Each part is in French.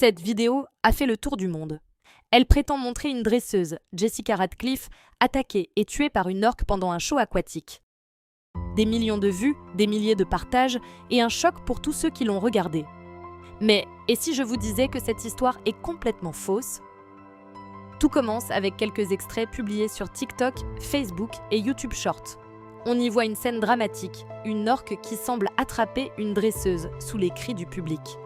Cette vidéo a fait le tour du monde. Elle prétend montrer une dresseuse, Jessica Radcliffe, attaquée et tuée par une orque pendant un show aquatique. Des millions de vues, des milliers de partages et un choc pour tous ceux qui l'ont regardée. Mais, et si je vous disais que cette histoire est complètement fausse? Tout commence avec quelques extraits publiés sur TikTok, Facebook et YouTube Short. On y voit une scène dramatique, une orque qui semble attraper une dresseuse sous les cris du public.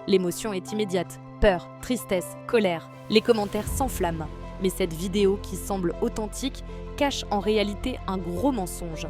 L'émotion est immédiate, peur, tristesse, colère, les commentaires s'enflamment. Mais cette vidéo qui semble authentique cache en réalité un gros mensonge.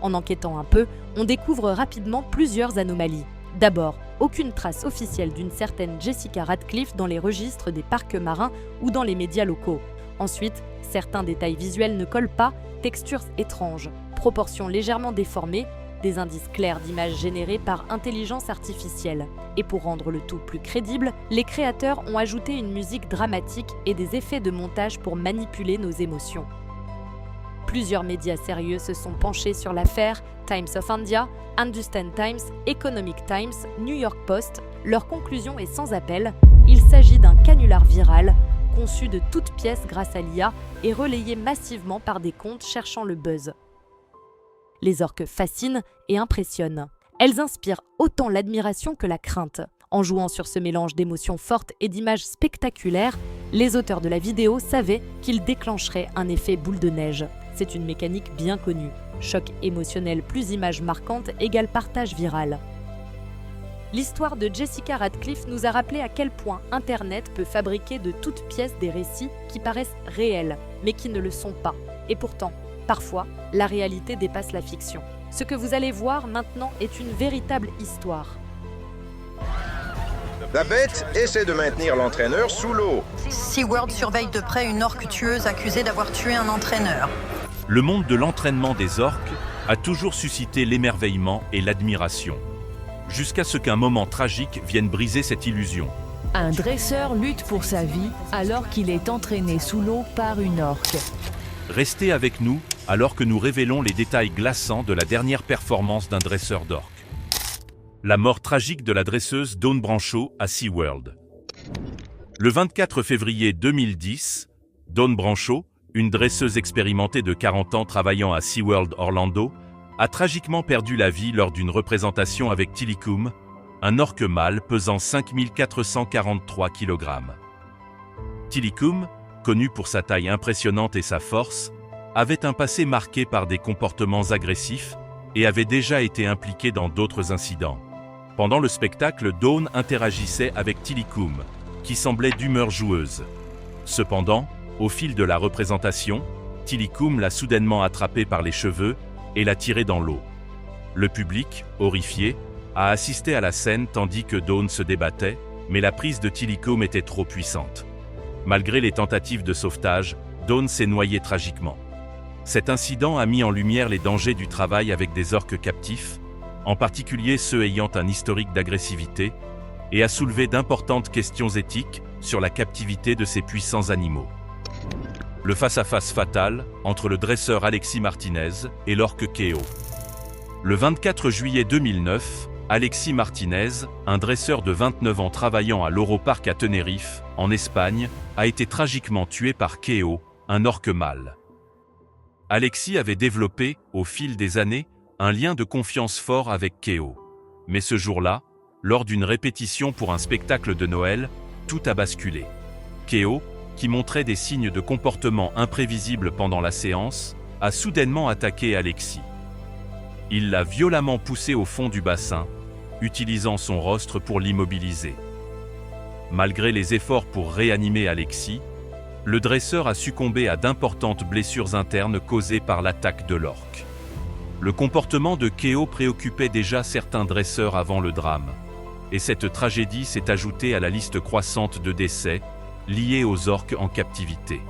En enquêtant un peu, on découvre rapidement plusieurs anomalies. D'abord, aucune trace officielle d'une certaine Jessica Radcliffe dans les registres des parcs marins ou dans les médias locaux. Ensuite, certains détails visuels ne collent pas, textures étranges, proportions légèrement déformées, des indices clairs d'images générées par intelligence artificielle. Et pour rendre le tout plus crédible, les créateurs ont ajouté une musique dramatique et des effets de montage pour manipuler nos émotions. Plusieurs médias sérieux se sont penchés sur l'affaire, Times of India, Hindustan Times, Economic Times, New York Post. Leur conclusion est sans appel, il s'agit d'un canular viral, conçu de toutes pièces grâce à l'IA et relayé massivement par des comptes cherchant le buzz. Les orques fascinent et impressionnent. Elles inspirent autant l'admiration que la crainte. En jouant sur ce mélange d'émotions fortes et d'images spectaculaires, les auteurs de la vidéo savaient qu'ils déclencheraient un effet boule de neige. C'est une mécanique bien connue. Choc émotionnel plus images marquantes égale partage viral. L'histoire de Jessica Radcliffe nous a rappelé à quel point Internet peut fabriquer de toutes pièces des récits qui paraissent réels, mais qui ne le sont pas. Et pourtant, parfois, la réalité dépasse la fiction. Ce que vous allez voir maintenant est une véritable histoire. La bête essaie de maintenir l'entraîneur sous l'eau. SeaWorld surveille de près une orque tueuse accusée d'avoir tué un entraîneur. Le monde de l'entraînement des orques a toujours suscité l'émerveillement et l'admiration, jusqu'à ce qu'un moment tragique vienne briser cette illusion. Un dresseur lutte pour sa vie alors qu'il est entraîné sous l'eau par une orque. Restez avec nous alors que nous révélons les détails glaçants de la dernière performance d'un dresseur d'orques. La mort tragique de la dresseuse Dawn Brancheau à SeaWorld. Le 24 février 2010, Dawn Brancheau, une dresseuse expérimentée de 40 ans travaillant à SeaWorld Orlando, a tragiquement perdu la vie lors d'une représentation avec Tilikum, un orque mâle pesant 5443 kg. Tilikum, connu pour sa taille impressionnante et sa force, avait un passé marqué par des comportements agressifs et avait déjà été impliqué dans d'autres incidents. Pendant le spectacle, Dawn interagissait avec Tilikum, qui semblait d'humeur joueuse. Cependant, au fil de la représentation, Tilikum l'a soudainement attrapée par les cheveux et l'a tirée dans l'eau. Le public, horrifié, a assisté à la scène tandis que Dawn se débattait, mais la prise de Tilikum était trop puissante. Malgré les tentatives de sauvetage, Dawn s'est noyée tragiquement. Cet incident a mis en lumière les dangers du travail avec des orques captifs, en particulier ceux ayant un historique d'agressivité, et a soulevé d'importantes questions éthiques sur la captivité de ces puissants animaux. Le face-à-face fatal entre le dresseur Alexis Martinez et l'orque Keo. Le 24 juillet 2009, Alexis Martinez, un dresseur de 29 ans travaillant à l'Oro Park à Tenerife, en Espagne, a été tragiquement tué par Keo, un orque mâle. Alexis avait développé, au fil des années, un lien de confiance fort avec Keo. Mais ce jour-là, lors d'une répétition pour un spectacle de Noël, tout a basculé. Keo, qui montrait des signes de comportement imprévisibles pendant la séance, a soudainement attaqué Alexis. Il l'a violemment poussé au fond du bassin, utilisant son rostre pour l'immobiliser. Malgré les efforts pour réanimer Alexis, le dresseur a succombé à d'importantes blessures internes causées par l'attaque de l'orque. Le comportement de Keo préoccupait déjà certains dresseurs avant le drame, et cette tragédie s'est ajoutée à la liste croissante de décès liés aux orques en captivité.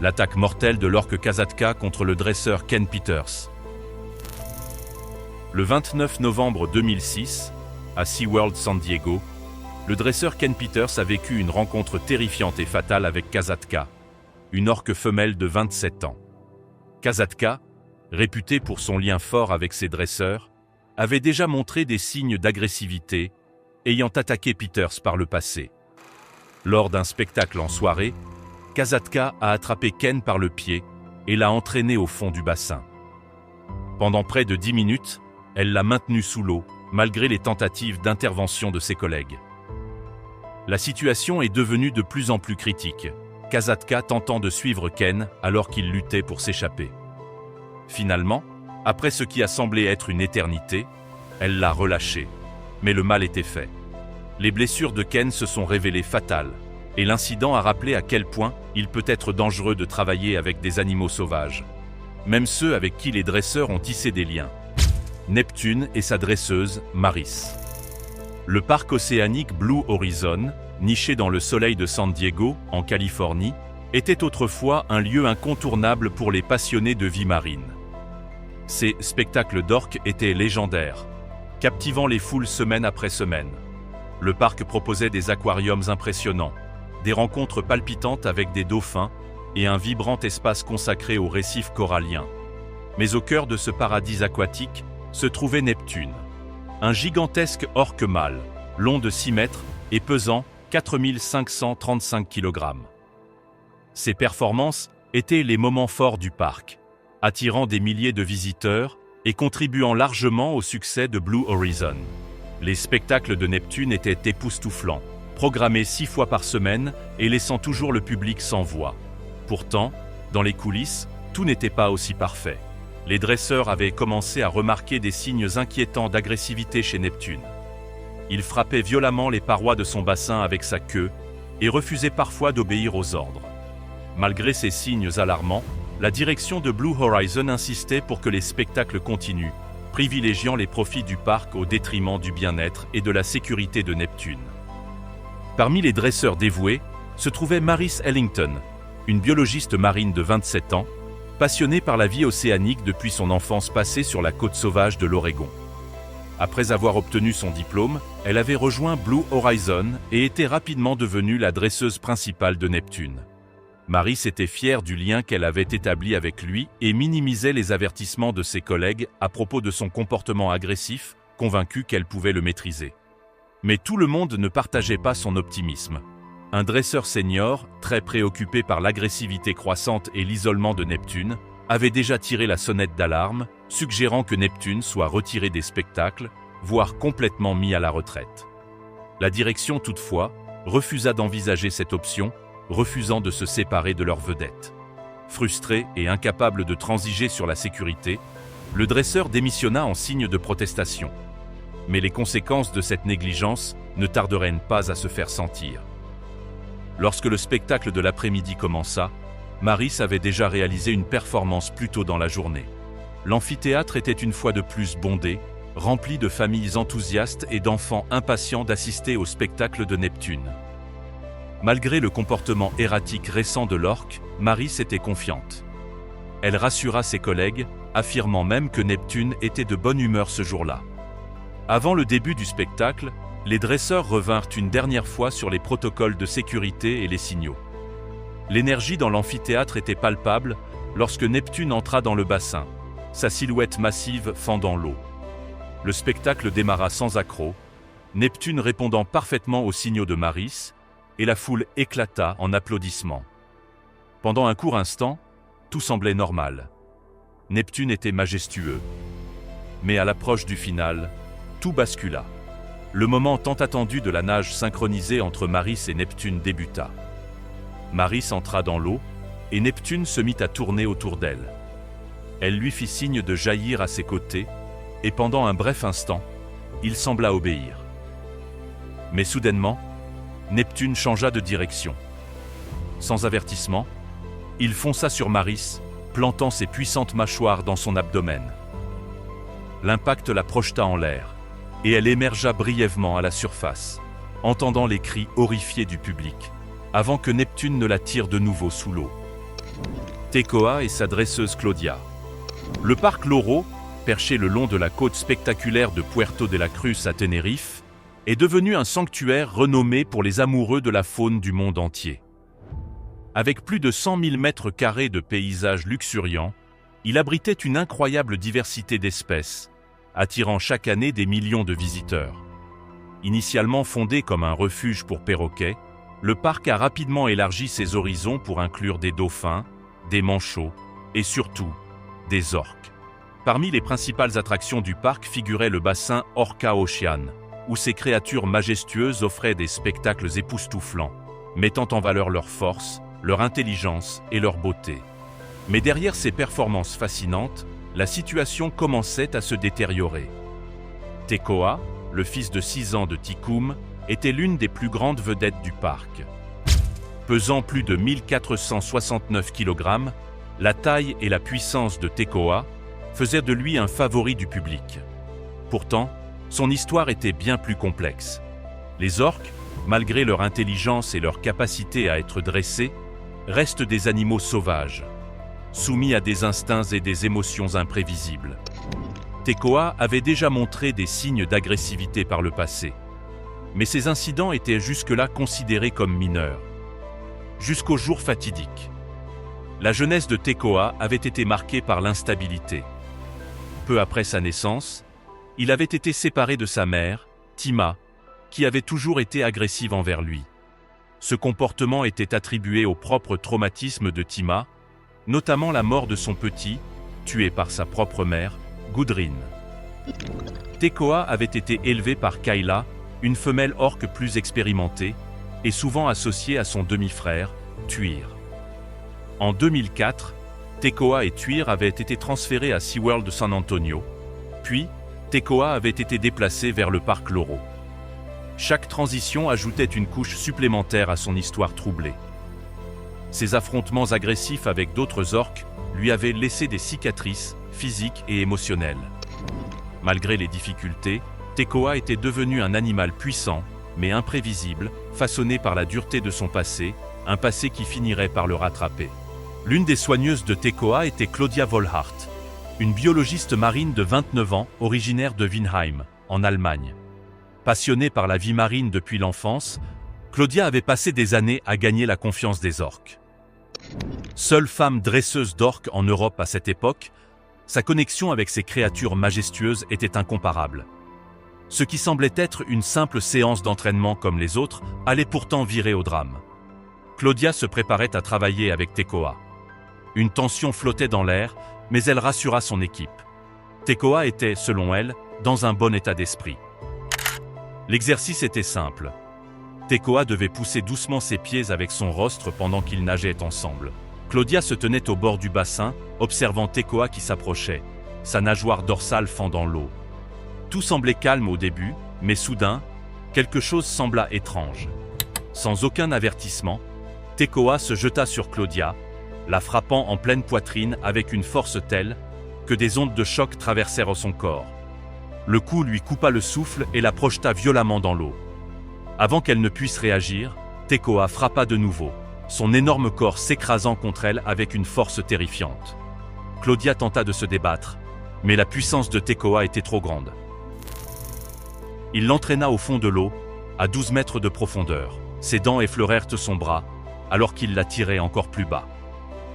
L'attaque mortelle de l'orque Kasatka contre le dresseur Ken Peters. Le 29 novembre 2006, à SeaWorld San Diego, le dresseur Ken Peters a vécu une rencontre terrifiante et fatale avec Kasatka, une orque femelle de 27 ans. Kasatka, réputée pour son lien fort avec ses dresseurs, avait déjà montré des signes d'agressivité, ayant attaqué Peters par le passé. Lors d'un spectacle en soirée, Kasatka a attrapé Ken par le pied et l'a entraîné au fond du bassin. Pendant près de 10 minutes, elle l'a maintenu sous l'eau, malgré les tentatives d'intervention de ses collègues. La situation est devenue de plus en plus critique, Kasatka tentant de suivre Ken alors qu'il luttait pour s'échapper. Finalement, après ce qui a semblé être une éternité, elle l'a relâché. Mais le mal était fait. Les blessures de Ken se sont révélées fatales, et l'incident a rappelé à quel point il peut être dangereux de travailler avec des animaux sauvages, même ceux avec qui les dresseurs ont tissé des liens. Neptune et sa dresseuse, Maris. Le parc océanique Blue Horizon, niché dans le soleil de San Diego, en Californie, était autrefois un lieu incontournable pour les passionnés de vie marine. Ces spectacles d'orques étaient légendaires, captivant les foules semaine après semaine. Le parc proposait des aquariums impressionnants, des rencontres palpitantes avec des dauphins et un vibrant espace consacré aux récifs coralliens. Mais au cœur de ce paradis aquatique se trouvait Neptune, un gigantesque orque mâle, long de 6 mètres et pesant 4535 kg. Ses performances étaient les moments forts du parc, attirant des milliers de visiteurs et contribuant largement au succès de Blue Horizon. Les spectacles de Neptune étaient époustouflants, programmés 6 fois par semaine et laissant toujours le public sans voix. Pourtant, dans les coulisses, tout n'était pas aussi parfait. Les dresseurs avaient commencé à remarquer des signes inquiétants d'agressivité chez Neptune. Il frappait violemment les parois de son bassin avec sa queue et refusait parfois d'obéir aux ordres. Malgré ces signes alarmants, la direction de Blue Horizon insistait pour que les spectacles continuent, privilégiant les profits du parc au détriment du bien-être et de la sécurité de Neptune. Parmi les dresseurs dévoués, se trouvait Maris Ellington, une biologiste marine de 27 ans, passionnée par la vie océanique depuis son enfance passée sur la côte sauvage de l'Oregon. Après avoir obtenu son diplôme, elle avait rejoint Blue Horizon et était rapidement devenue la dresseuse principale de Neptune. Maris était fière du lien qu'elle avait établi avec lui et minimisait les avertissements de ses collègues à propos de son comportement agressif, convaincue qu'elle pouvait le maîtriser. Mais tout le monde ne partageait pas son optimisme. Un dresseur senior, très préoccupé par l'agressivité croissante et l'isolement de Neptune, avait déjà tiré la sonnette d'alarme, suggérant que Neptune soit retiré des spectacles, voire complètement mis à la retraite. La direction, toutefois, refusa d'envisager cette option, refusant de se séparer de leur vedette. Frustré et incapable de transiger sur la sécurité, le dresseur démissionna en signe de protestation. Mais les conséquences de cette négligence ne tarderaient pas à se faire sentir. Lorsque le spectacle de l'après-midi commença, Maris avait déjà réalisé une performance plus tôt dans la journée. L'amphithéâtre était une fois de plus bondé, rempli de familles enthousiastes et d'enfants impatients d'assister au spectacle de Neptune. Malgré le comportement erratique récent de l'orque, Maris était confiante. Elle rassura ses collègues, affirmant même que Neptune était de bonne humeur ce jour-là. Avant le début du spectacle, les dresseurs revinrent une dernière fois sur les protocoles de sécurité et les signaux. L'énergie dans l'amphithéâtre était palpable lorsque Neptune entra dans le bassin, sa silhouette massive fendant l'eau. Le spectacle démarra sans accroc, Neptune répondant parfaitement aux signaux de Maris, et la foule éclata en applaudissements. Pendant un court instant, tout semblait normal. Neptune était majestueux. Mais à l'approche du final, tout bascula. Le moment tant attendu de la nage synchronisée entre Maris et Neptune débuta. Maris entra dans l'eau, et Neptune se mit à tourner autour d'elle. Elle lui fit signe de jaillir à ses côtés, et pendant un bref instant, il sembla obéir. Mais soudainement, Neptune changea de direction. Sans avertissement, il fonça sur Maris, plantant ses puissantes mâchoires dans son abdomen. L'impact la projeta en l'air, et elle émergea brièvement à la surface, entendant les cris horrifiés du public, avant que Neptune ne la tire de nouveau sous l'eau. Tekoa et sa dresseuse Claudia. Le parc Loro, perché le long de la côte spectaculaire de Puerto de la Cruz à Tenerife, est devenu un sanctuaire renommé pour les amoureux de la faune du monde entier. Avec plus de 100 000 mètres carrés de paysages luxuriants, il abritait une incroyable diversité d'espèces, attirant chaque année des millions de visiteurs. Initialement fondé comme un refuge pour perroquets, le parc a rapidement élargi ses horizons pour inclure des dauphins, des manchots et surtout des orques. Parmi les principales attractions du parc figurait le bassin Orca Ocean, où ces créatures majestueuses offraient des spectacles époustouflants, mettant en valeur leur force, leur intelligence et leur beauté. Mais derrière ces performances fascinantes, la situation commençait à se détériorer. Tekoa, le fils de 6 ans de Tikoum, était l'une des plus grandes vedettes du parc. Pesant plus de 1469 kg, la taille et la puissance de Tekoa faisaient de lui un favori du public. Pourtant, son histoire était bien plus complexe. Les orques, malgré leur intelligence et leur capacité à être dressés, restent des animaux sauvages, soumis à des instincts et des émotions imprévisibles. Tekoa avait déjà montré des signes d'agressivité par le passé. Mais ces incidents étaient jusque-là considérés comme mineurs. Jusqu'au jour fatidique. La jeunesse de Tekoa avait été marquée par l'instabilité. Peu après sa naissance, il avait été séparé de sa mère, Tima, qui avait toujours été agressive envers lui. Ce comportement était attribué au propre traumatisme de Tima, notamment la mort de son petit, tué par sa propre mère, Gudrun. Tekoa avait été élevé par Kayla, une femelle orque plus expérimentée, et souvent associée à son demi-frère, Tuir. En 2004, Tekoa et Tuir avaient été transférés à SeaWorld de San Antonio, puis Tekoa avait été déplacé vers le parc Loro. Chaque transition ajoutait une couche supplémentaire à son histoire troublée. Ses affrontements agressifs avec d'autres orques lui avaient laissé des cicatrices physiques et émotionnelles. Malgré les difficultés, Tekoa était devenu un animal puissant, mais imprévisible, façonné par la dureté de son passé, un passé qui finirait par le rattraper. L'une des soigneuses de Tekoa était Claudia Volhart, une biologiste marine de 29 ans, originaire de Winheim, en Allemagne. Passionnée par la vie marine depuis l'enfance, Claudia avait passé des années à gagner la confiance des orques. Seule femme dresseuse d'orques en Europe à cette époque, sa connexion avec ces créatures majestueuses était incomparable. Ce qui semblait être une simple séance d'entraînement comme les autres allait pourtant virer au drame. Claudia se préparait à travailler avec Tekoa. Une tension flottait dans l'air, mais elle rassura son équipe. Tekoa était, selon elle, dans un bon état d'esprit. L'exercice était simple. Tekoa devait pousser doucement ses pieds avec son rostre pendant qu'ils nageaient ensemble. Claudia se tenait au bord du bassin, observant Tekoa qui s'approchait, sa nageoire dorsale fendant l'eau. Tout semblait calme au début, mais soudain, quelque chose sembla étrange. Sans aucun avertissement, Tekoa se jeta sur Claudia, la frappant en pleine poitrine avec une force telle que des ondes de choc traversèrent son corps. Le coup lui coupa le souffle et la projeta violemment dans l'eau. Avant qu'elle ne puisse réagir, Tekoa frappa de nouveau, son énorme corps s'écrasant contre elle avec une force terrifiante. Claudia tenta de se débattre, mais la puissance de Tekoa était trop grande. Il l'entraîna au fond de l'eau, à 12 mètres de profondeur. Ses dents effleurèrent son bras, alors qu'il la tirait encore plus bas.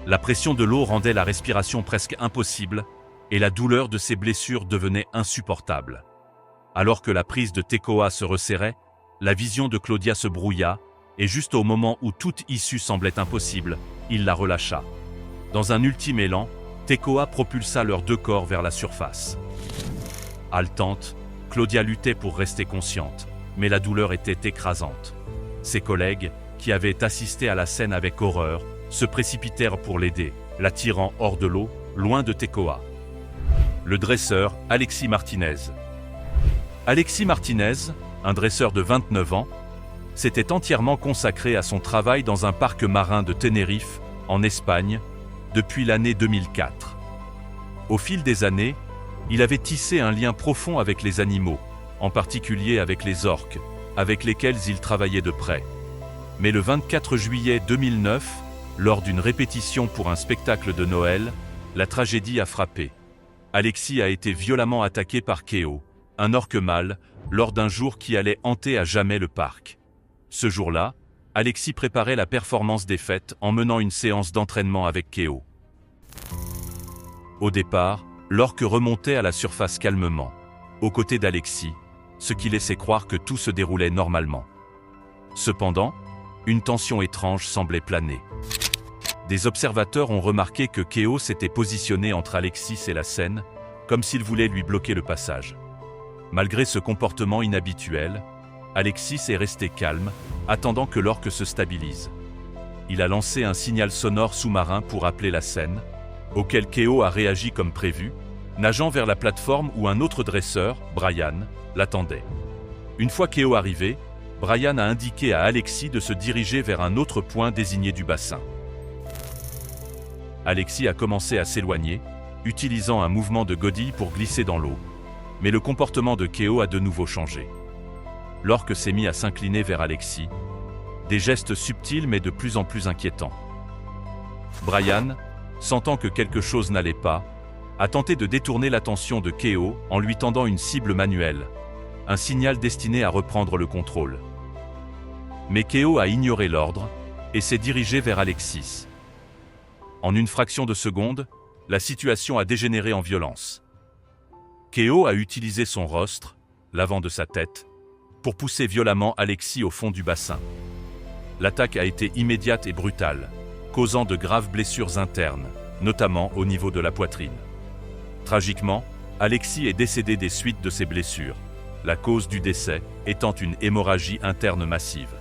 La pression de l'eau rendait la respiration presque impossible, et la douleur de ses blessures devenait insupportable. Alors que la prise de Tekoa se resserrait, la vision de Claudia se brouilla, et juste au moment où toute issue semblait impossible, il la relâcha. Dans un ultime élan, Tekoa propulsa leurs deux corps vers la surface. Haletante, Claudia luttait pour rester consciente, mais la douleur était écrasante. Ses collègues, qui avaient assisté à la scène avec horreur, se précipitèrent pour l'aider, la tirant hors de l'eau, loin de Tekoa. Le dresseur, Alexis Martinez. Alexis Martinez, un dresseur de 29 ans, s'était entièrement consacré à son travail dans un parc marin de Tenerife, en Espagne, depuis l'année 2004. Au fil des années, il avait tissé un lien profond avec les animaux, en particulier avec les orques, avec lesquels il travaillait de près. Mais le 24 juillet 2009, lors d'une répétition pour un spectacle de Noël, la tragédie a frappé. Alexis a été violemment attaqué par Keo, un orque mâle, lors d'un jour qui allait hanter à jamais le parc. Ce jour-là, Alexis préparait la performance des fêtes en menant une séance d'entraînement avec Keo. Au départ, l'orque remontait à la surface calmement. Aux côtés d'Alexis, ce qui laissait croire que tout se déroulait normalement. Cependant, une tension étrange semblait planer. Des observateurs ont remarqué que Keo s'était positionné entre Alexis et la scène, comme s'il voulait lui bloquer le passage. Malgré ce comportement inhabituel, Alexis est resté calme, attendant que l'orque se stabilise. Il a lancé un signal sonore sous-marin pour appeler la scène, auquel Keo a réagi comme prévu, nageant vers la plateforme où un autre dresseur, Brian, l'attendait. Une fois Keo arrivé, Brian a indiqué à Alexis de se diriger vers un autre point désigné du bassin. Alexis a commencé à s'éloigner, utilisant un mouvement de godille pour glisser dans l'eau. Mais le comportement de Keo a de nouveau changé. L'orque s'est mis à s'incliner vers Alexis, des gestes subtils mais de plus en plus inquiétants. Brian, sentant que quelque chose n'allait pas, a tenté de détourner l'attention de Keo en lui tendant une cible manuelle, un signal destiné à reprendre le contrôle. Mais Keo a ignoré l'ordre et s'est dirigé vers Alexis. En une fraction de seconde, la situation a dégénéré en violence. Keo a utilisé son rostre, l'avant de sa tête, pour pousser violemment Alexis au fond du bassin. L'attaque a été immédiate et brutale, causant de graves blessures internes, notamment au niveau de la poitrine. Tragiquement, Alexis est décédé des suites de ses blessures, la cause du décès étant une hémorragie interne massive.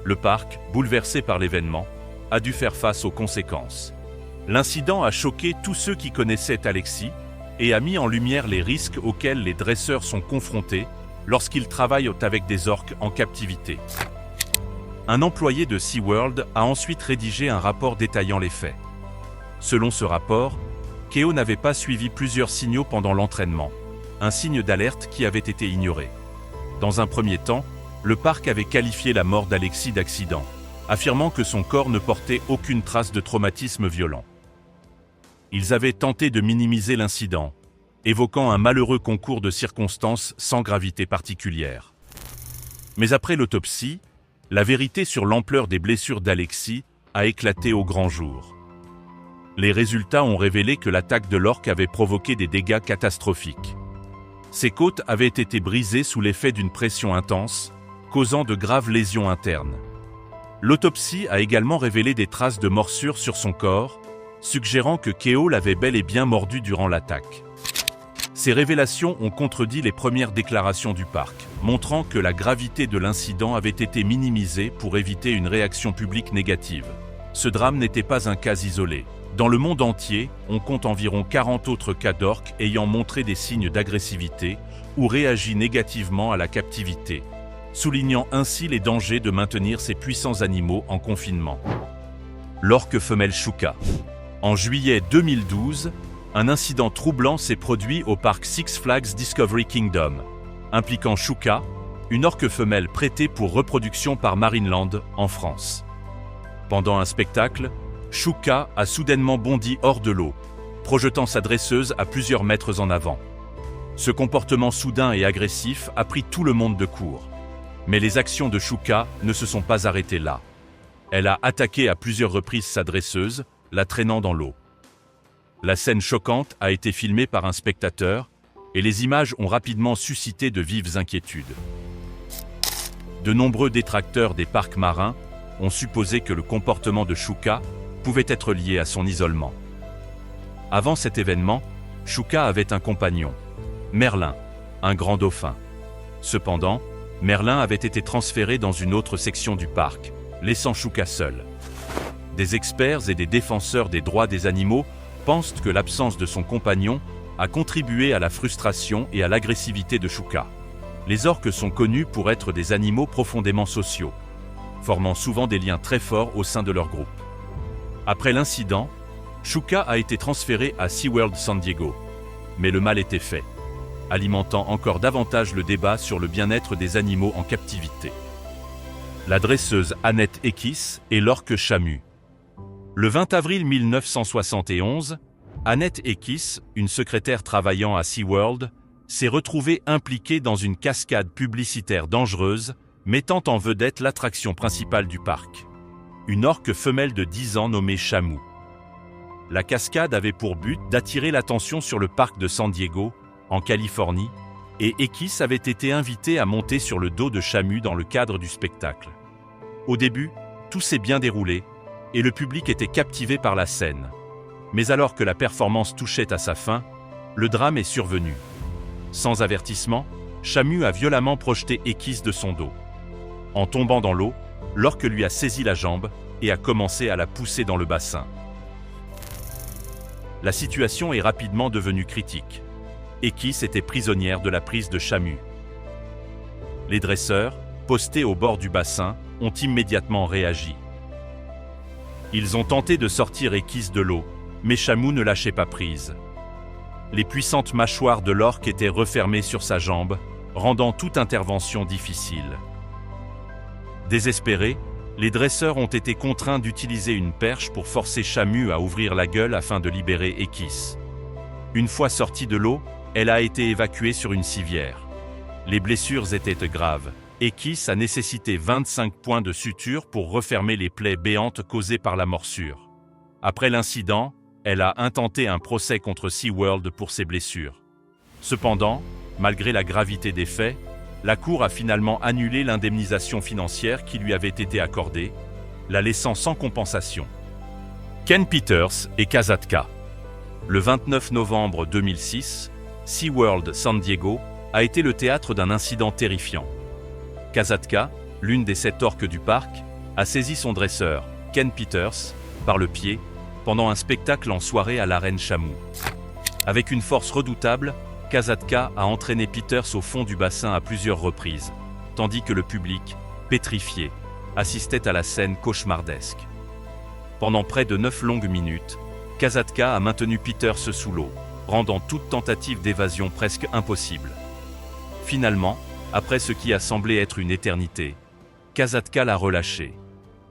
Le parc, bouleversé par l'événement, a dû faire face aux conséquences. L'incident a choqué tous ceux qui connaissaient Alexis et a mis en lumière les risques auxquels les dresseurs sont confrontés lorsqu'ils travaillent avec des orques en captivité. Un employé de SeaWorld a ensuite rédigé un rapport détaillant les faits. Selon ce rapport, Keo n'avait pas suivi plusieurs signaux pendant l'entraînement, un signe d'alerte qui avait été ignoré. Dans un premier temps, le parc avait qualifié la mort d'Alexis d'accident, affirmant que son corps ne portait aucune trace de traumatisme violent. Ils avaient tenté de minimiser l'incident, évoquant un malheureux concours de circonstances sans gravité particulière. Mais après l'autopsie, la vérité sur l'ampleur des blessures d'Alexis a éclaté au grand jour. Les résultats ont révélé que l'attaque de l'orque avait provoqué des dégâts catastrophiques. Ses côtes avaient été brisées sous l'effet d'une pression intense, causant de graves lésions internes. L'autopsie a également révélé des traces de morsures sur son corps, suggérant que Keo l'avait bel et bien mordu durant l'attaque. Ces révélations ont contredit les premières déclarations du parc, montrant que la gravité de l'incident avait été minimisée pour éviter une réaction publique négative. Ce drame n'était pas un cas isolé. Dans le monde entier, on compte environ 40 autres cas d'orques ayant montré des signes d'agressivité ou réagi négativement à la captivité, soulignant ainsi les dangers de maintenir ces puissants animaux en confinement. L'orque femelle Shuka. En juillet 2012, un incident troublant s'est produit au parc Six Flags Discovery Kingdom, impliquant Shuka, une orque femelle prêtée pour reproduction par Marineland, en France. Pendant un spectacle, Shuka a soudainement bondi hors de l'eau, projetant sa dresseuse à plusieurs mètres en avant. Ce comportement soudain et agressif a pris tout le monde de court. Mais les actions de Shuka ne se sont pas arrêtées là. Elle a attaqué à plusieurs reprises sa dresseuse, la traînant dans l'eau. La scène choquante a été filmée par un spectateur et les images ont rapidement suscité de vives inquiétudes. De nombreux détracteurs des parcs marins ont supposé que le comportement de Shuka pouvait être lié à son isolement. Avant cet événement, Shuka avait un compagnon, Merlin, un grand dauphin. Cependant, Merlin avait été transféré dans une autre section du parc, laissant Shuka seul. Des experts et des défenseurs des droits des animaux pensent que l'absence de son compagnon a contribué à la frustration et à l'agressivité de Shuka. Les orques sont connus pour être des animaux profondément sociaux, formant souvent des liens très forts au sein de leur groupe. Après l'incident, Shuka a été transféré à SeaWorld San Diego. Mais le mal était fait, alimentant encore davantage le débat sur le bien-être des animaux en captivité. La dresseuse Annette Ekis et l'orque Chamu. Le 20 avril 1971, Annette Ekis, une secrétaire travaillant à SeaWorld, s'est retrouvée impliquée dans une cascade publicitaire dangereuse, mettant en vedette l'attraction principale du parc. Une orque femelle de 10 ans nommée Chamu. La cascade avait pour but d'attirer l'attention sur le parc de San Diego, en Californie, et Ekis avait été invité à monter sur le dos de Shamu dans le cadre du spectacle. Au début, tout s'est bien déroulé, et le public était captivé par la scène. Mais alors que la performance touchait à sa fin, le drame est survenu. Sans avertissement, Shamu a violemment projeté Ekis de son dos. En tombant dans l'eau, l'orque lui a saisi la jambe et a commencé à la pousser dans le bassin. La situation est rapidement devenue critique. Ekis était prisonnière de la prise de Shamu. Les dresseurs, postés au bord du bassin, ont immédiatement réagi. Ils ont tenté de sortir Ekis de l'eau, mais Shamu ne lâchait pas prise. Les puissantes mâchoires de l'orque étaient refermées sur sa jambe, rendant toute intervention difficile. Désespérés, les dresseurs ont été contraints d'utiliser une perche pour forcer Shamu à ouvrir la gueule afin de libérer Ekis. Une fois sortie de l'eau, elle a été évacuée sur une civière. Les blessures étaient graves. Ekis a nécessité 25 points de suture pour refermer les plaies béantes causées par la morsure. Après l'incident, elle a intenté un procès contre SeaWorld pour ses blessures. Cependant, malgré la gravité des faits, la Cour a finalement annulé l'indemnisation financière qui lui avait été accordée, la laissant sans compensation. Ken Peters et Kasatka. Le 29 novembre 2006, SeaWorld San Diego a été le théâtre d'un incident terrifiant. Kasatka, l'une des 7 orques du parc, a saisi son dresseur, Ken Peters, par le pied, pendant un spectacle en soirée à l'arène Shamu. Avec une force redoutable, Kasatka a entraîné Peters au fond du bassin à plusieurs reprises, tandis que le public, pétrifié, assistait à la scène cauchemardesque. Pendant près de 9 longues minutes, Kasatka a maintenu Peters sous l'eau, rendant toute tentative d'évasion presque impossible. Finalement, après ce qui a semblé être une éternité, Kasatka l'a relâché,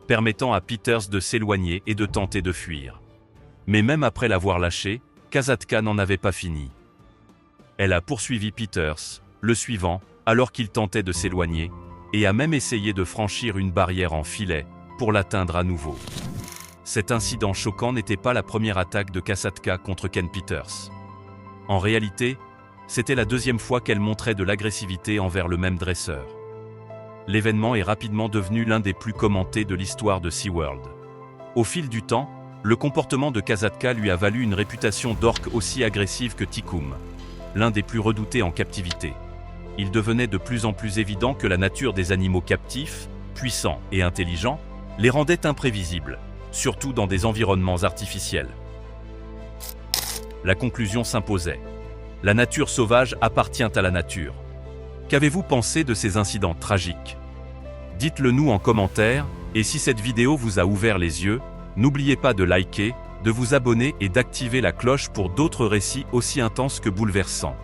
permettant à Peters de s'éloigner et de tenter de fuir. Mais même après l'avoir lâché, Kasatka n'en avait pas fini. Elle a poursuivi Peters, le suivant, alors qu'il tentait de s'éloigner, et a même essayé de franchir une barrière en filet, pour l'atteindre à nouveau. Cet incident choquant n'était pas la première attaque de Kasatka contre Ken Peters. En réalité, c'était la deuxième fois qu'elle montrait de l'agressivité envers le même dresseur. L'événement est rapidement devenu l'un des plus commentés de l'histoire de SeaWorld. Au fil du temps, le comportement de Kasatka lui a valu une réputation d'orque aussi agressive que Tikum, l'un des plus redoutés en captivité. Il devenait de plus en plus évident que la nature des animaux captifs, puissants et intelligents, les rendait imprévisibles, surtout dans des environnements artificiels. La conclusion s'imposait. La nature sauvage appartient à la nature. Qu'avez-vous pensé de ces incidents tragiques? Dites-le nous en commentaire, et si cette vidéo vous a ouvert les yeux, n'oubliez pas de liker, de vous abonner et d'activer la cloche pour d'autres récits aussi intenses que bouleversants.